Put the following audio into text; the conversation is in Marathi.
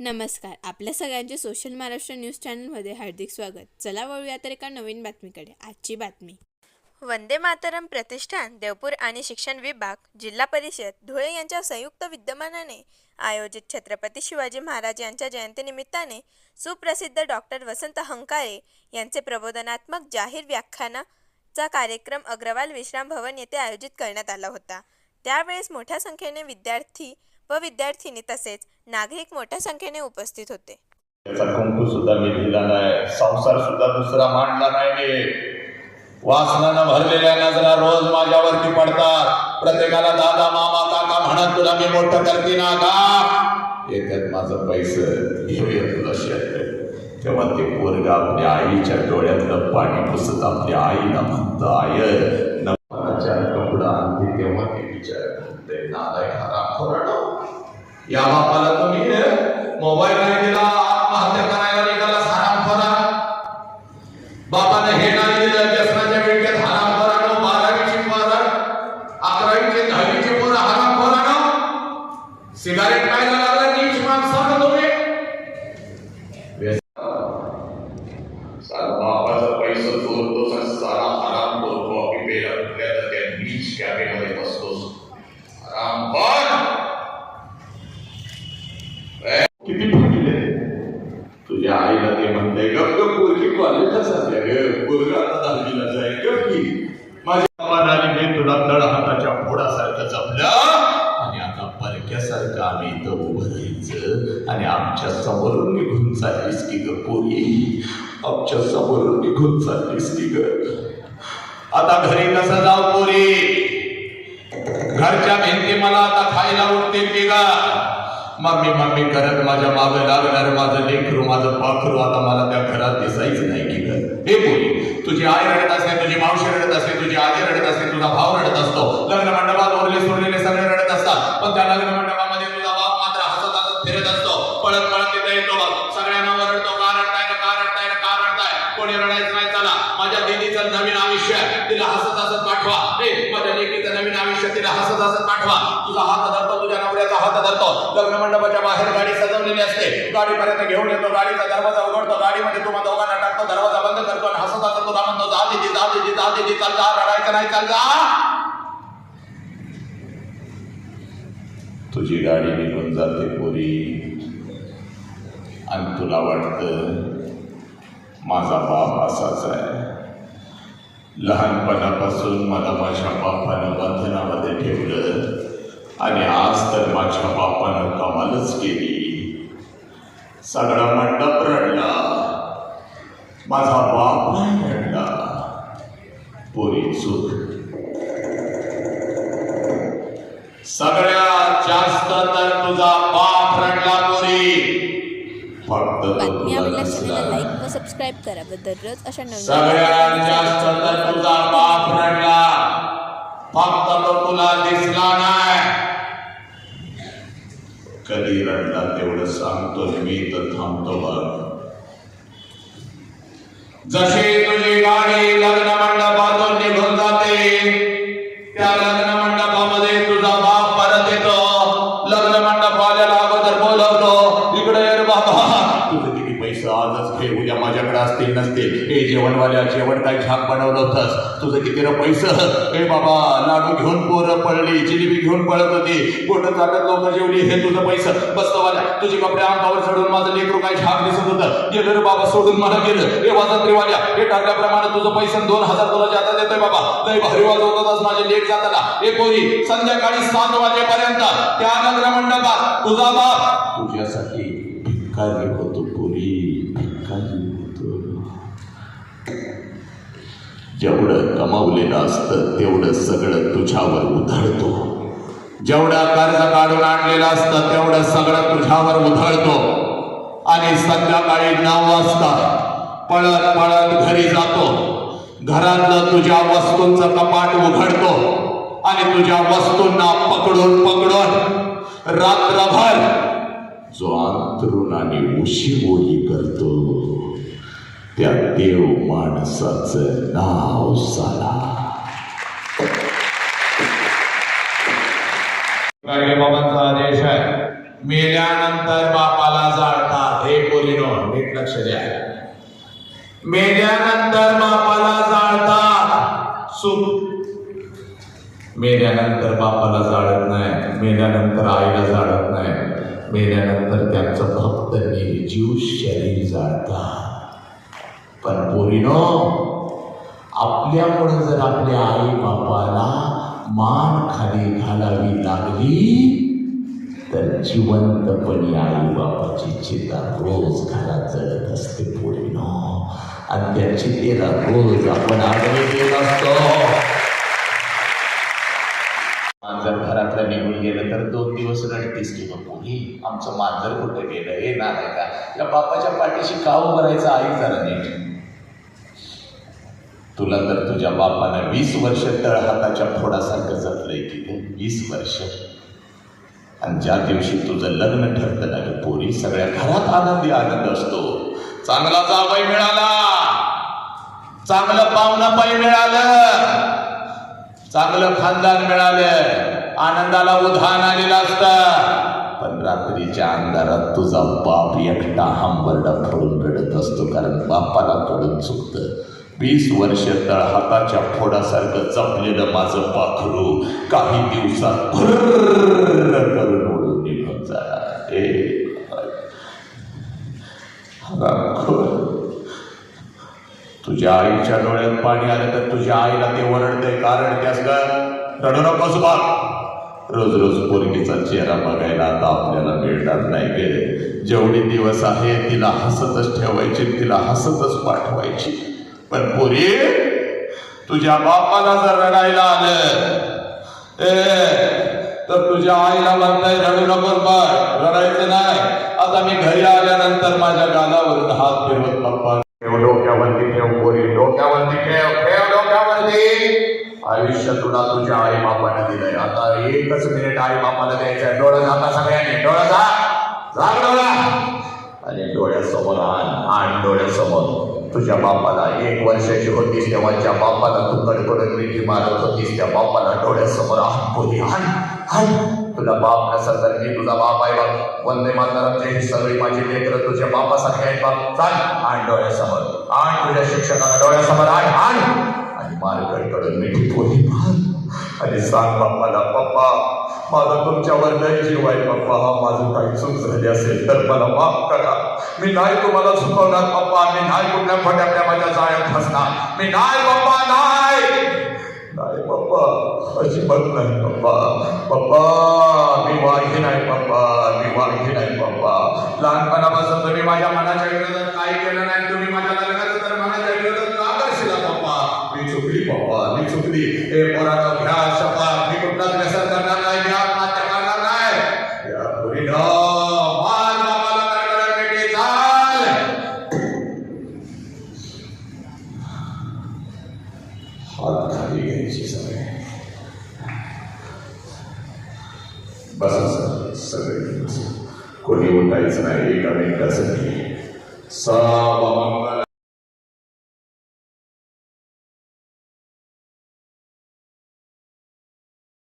नमस्कार. आपल्या सगळ्यांचे सोशल महाराष्ट्र न्यूज चॅनलमध्ये हार्दिक स्वागत. चला वळूया तर एका नवीन बातमीकडे. आजची बातमी. वंदे मातरम प्रतिष्ठान देवपूर आणि शिक्षण विभाग, जिल्हा परिषद धुळे यांच्या संयुक्त विद्यमानाने आयोजित छत्रपती शिवाजी महाराज यांच्या जयंतीनिमित्ताने सुप्रसिद्ध डॉक्टर वसंत हंकाळे यांचे प्रबोधनात्मक जाहीर व्याख्यानाचा कार्यक्रम अग्रवाल विश्राम भवन येथे आयोजित करण्यात आला होता. त्यावेळेस मोठ्या संख्येने विद्यार्थी व विद्यार्थिनी तसेच नागरिक मोठ्या संख्येने उपस्थित होते. कुंकू सुद्धा मी लिहिला नाही, संसार सुद्धा दुसरा मांडला नाही. वासनानं भरलेल्या नजरा रोज माझ्यावरती पडतात. प्रत्येकाला दादा मामा काका म्हणत तुला मी मोठं करते ना का. येतात माझं पैसं घेऊया तुला शेत. तेव्हा ते पोरगा आपल्या आईच्या डोळ्यातलं पाणी पुसत आपल्या आईला म्हणतं आय नवराच्या कपडा आणते. तेव्हा ते विचार करते नालायक हरामखोरानो, या बापाला तुम्ही मोबाईल नाही दिला, आत्महत्या करायला निघाला हरामखोरा. बापाने हे नाही दिलं, व्यसनाच्या विळख्यात हरामखोरानो. 12वीची पोरं, 11वीची 10वीची पोरं हरामखोरानो. सिगारेट प्यायला लागला नीच माणसानं तुम्ही. सारा बापाचा पैसा चोरतोस, सारा हराम करतो. कॉफी पेला कुठल्या त्या नीच कॅफेमध्ये बसतोस हरामखोर. किती फुटले तुझ्या आईला ते म्हणते गप पोरगी कॉलेजला सध्या ग पोरगा आता 10वीला जाय गप की. माझ्या मनाने मी तुला तळ हाताच्या फोडासारखं जपलं आणि आता परक्यासारखं आम्ही इथं उभं राहायचं आणि आमच्या समोरून निघून चाललीस की ग पोरी, आमच्या समोरून निघून चाललीस की ग. आता घरी कसं जाऊ पोरी, घरच्या भिंती मला आता खायला उठतील की ग. मम्मी मम्मी करत माझ्या मागे लागणार माझं लेकरू माझं पाखरू आता मला त्या घरात दिसायचं नाही की घर. हे बोली, तुझी आई रडत असते, तुझी मावशी रडत असते, तुझी आजी रडत असते, तुझा भाऊ रडत असतो. लग्न मंडपात ओरले सोडलेले सगळे रडत असतात, पण त्या लग्न मंडपामध्ये तुझा बाप मात्र हसत हसत फिरत असतो. पळत पळत तिथे येतो बघ, सगळ्यांना रडतो का रडताय का रडताय का रडताय. कोणी रडायचं नाही. चला माझ्या दीदीचं नवीन आयुष्य तिला हसत हसत पाठवा. माझ्या लेकीचं नवीन आयुष्य तिला हसत हसत पाठवा. तुझा हात धरतो, तुझ्या नवऱ्याचा हात धरतो. लग्न मंडपाच्या बाहेर गाडी सजवलेली असते, गाडीपर्यंत घेऊन येतो, गाडीचा दरवाजा उघडतो, गाडीमध्ये तुम्हा दोघांना टाकतो, दरवाजा बंद करतो आणि हसत हसत तुला म्हणतो जा दीदी जा दीदी जा दीदी चल जा, रडायचं नाही चल जा. तुझी गाडी निघून जाते पोरी आणि तुला वाटतं माझा बाप असाच आहे. लहानपणापासून मला माझ्या बापानं बंधनामध्ये ठेवलं आणि आज तर माझ्या बापानं कमालच केली. सगळा मंडप रडला, माझा बाप नाही रडला. पोरी चूक. सगळ्यात जास्त तर तुझा बाप रडला पोरी. फक्त बातमी आवडल्यास चॅनलला लाईक व सबस्क्राईब करा व दररोज अशा नवीन सगळ्यात जास्त तर तुझा बाप रडला, फक्त तो तुला दिसला नाही. कधी रडला तेवढं सांगतो मी तर थांबतो बघ. जशी तुझी गाडी लग्न मंडपातून निघून जाते, त्या लग्न मंडपामध्ये तुझा बाप परत येतो. लग्न मंडपवाल्याला अगोदर बोलवतो, इकडे ये बाबा, तुझं किती पैसे आजच घे, उद्या माझ्याकडे असतील नसतील. हे जेवणवाल्या जेवण काय छान बनवलं होतंस, तुझं किती रे पैसे. हे बाबा लाडू घेऊन पोरं पडली, जिलेबी घेऊन पळत होती, बोटं चाटत लोक जेवली, हे तुझं पैसे. बसतोवाल्या तुझी कपडे अंगावर चढून माझं लेकरू काय छान दिसत होतं, गेलं रे बाबा सोडून मला गेलं. हे वाजंत्रीवाल्या हे ठरल्याप्रमाणे तुझं पैसे 2000 तुला जाता देतोय बाबा. लय भारी वाजवतात माझे लेक जाताना. हे पोरी संध्याकाळी 7 वाजेपर्यंत त्या लग्न मंडपात तुझा बाप तुझ्यासाठी भिकारी होतो पोरी, भिकारी होतो. जेवढं कमावलेलं असतं तेवढं सगळं तुझ्यावर उधळतो. जेवढं कर्ज काढून आणलेलं असतं तेवढं सगळं तुझ्यावर उधळतो आणि संध्याकाळी 9 वाजता पळत पळत घरी जातो. घरातलं तुझ्या वस्तूंचं कपाट उघडतो आणि तुझ्या वस्तूंना पकडून पकडून रात्रभर जो अंथरूण आणि उशीबोली करतो त्या देव माणसाचं नाव साला. गाडगे बाबांचा आदेश आहे, मेल्यानंतर बापाला जाळ पोरीनो नीट लक्ष द्या. मेल्यानंतर बापाला जाळतात. मेल्यानंतर बापाला जाळत नाही, मेल्यानंतर आईला जाळत नाही, मेल्यानंतर त्यांचं फक्त निर्जीव शरीर जाळतात. पण पोरीनो, आपल्यामुळे जर आपल्या आई बापाला मान खाली घालावी लागली तर जिवंतपणी आई बापाची चिता रोज घरात जळत असते पोरीनो. आणि त्या चितेला रोज आपण आदर देत असतो. मांजर घरातलं निघून गेलं तर 2 दिवस रडतीस की पोरी, आमचं मांजर कुठं गेलं, हे नाही का, या बापाच्या पाठीशी का उभं राहायचं आई जरा नीट. तुला तर तुझ्या बापानं 20 वर्ष तळहाताच्या फोडासारखं जपलंय की ते, 20 वर्ष. आणि ज्या दिवशी तुझं लग्न ठरतं ना ग पोरी, सगळ्या घरात आनंदी आनंद असतो. चांगला जावई मिळाला, चांगलं पाहुणापाई मिळालं, चांगलं खानदान मिळालं, आनंदाला उधाण आलेलं असतं. पण रात्रीच्या अंधारात तुझा बाप एकटा हंबरडा फोडून रडत असतो, कारण बापाला कडून चुकतं. 20 वर्ष तळहाताच्या फोडासारखं जपलेलं माझं पाखरू काही दिवसात भर्र करून ओढून निघून जाणार. तुझ्या आईच्या डोळ्यात पाणी आलं तर तुझ्या आईला ते ओरडते, कारण त्यास ग रडू नकोस बाप. रोज रोज पोरगीचा चेहरा बघायला आता आपल्याला मिळणार नाही गे. जेवढे दिवस आहे तिला हसतच ठेवायची, तिला हसतच पाठवायची. पण पोरी, तुझ्या बापाला जर रडायला आलं तर तुझ्या आईला म्हणताय रडू नकोस बाळ, रडायचं नाही. आता मी घरी आल्यानंतर माझ्या गालावरून हात फिरवत पप्पा डोक्यावरती ठेव पोरी, डोक्यावरती ठेव, ठेव डोक्यावरती. आयुष्य तुला तुझ्या आई बापाने दिलंय, आता 1 मिनिट आई बापाला द्यायचंय. डोळं झाका सगळ्यांनी, डोळं झाक डोळा, आणि डोळ्यासमोर आण डोळ्यासमोर. तुझ्या बापाला 1 वर्षाची होतीस तेव्हाच्या बापाला तू कडकडून मिठी मारत होतीस, त्या बापाला डोळ्यासमोर आण पोरी, आण. तुला बाप नसेल तर मी तुझा बाप आहे बघ. वंदे मातरमची ही सगळी माझी लेकरं तुझ्या बापासारखी आहेत बघ. चाल, आण डोळ्यासमोर, आण तुझ्या शिक्षकाला डोळ्यासमोर आण. आणि मार कडकडून मिठी पोरी मार. आणि सांग बाप्पाला, पप्पा माझा तुमच्यावर लय जीव आहे पप्पा, माझं काही चूक झाली असेल तर मला माफ करा. मी नाही तुम्हाला चुकवणार पप्पा, मी नाही कुठल्या फटाकड्या माझ्या जाळ्यात फसणार, मी नाही पप्पा, नाही पप्पा, अजिबात नाही पप्पा. पप्पा मी वाघी नाही पप्पा, मी वाघी नाही पप्पा. लहानपणापासून तुम्ही माझ्या मनाच्या विरोधात काही केलं नाही, तुम्ही माझ्या लग्नाचं तर मनाच्या विरोधात का करशील पप्पा. मी चुकली पप्पा, मी चुकली. हे पोराचा घ्या शपथ, मी कुठलाच व्यसन करणार नाही, मी आत्महत्या करणार नाही. या पुरीनो मार बाबाला कडकडून मिठी, चाल. हात खाली घ्यायची सवय. बसा सगळे, कोणी उठायचं नाही 1 मिनिटासाठी. सावमंगल.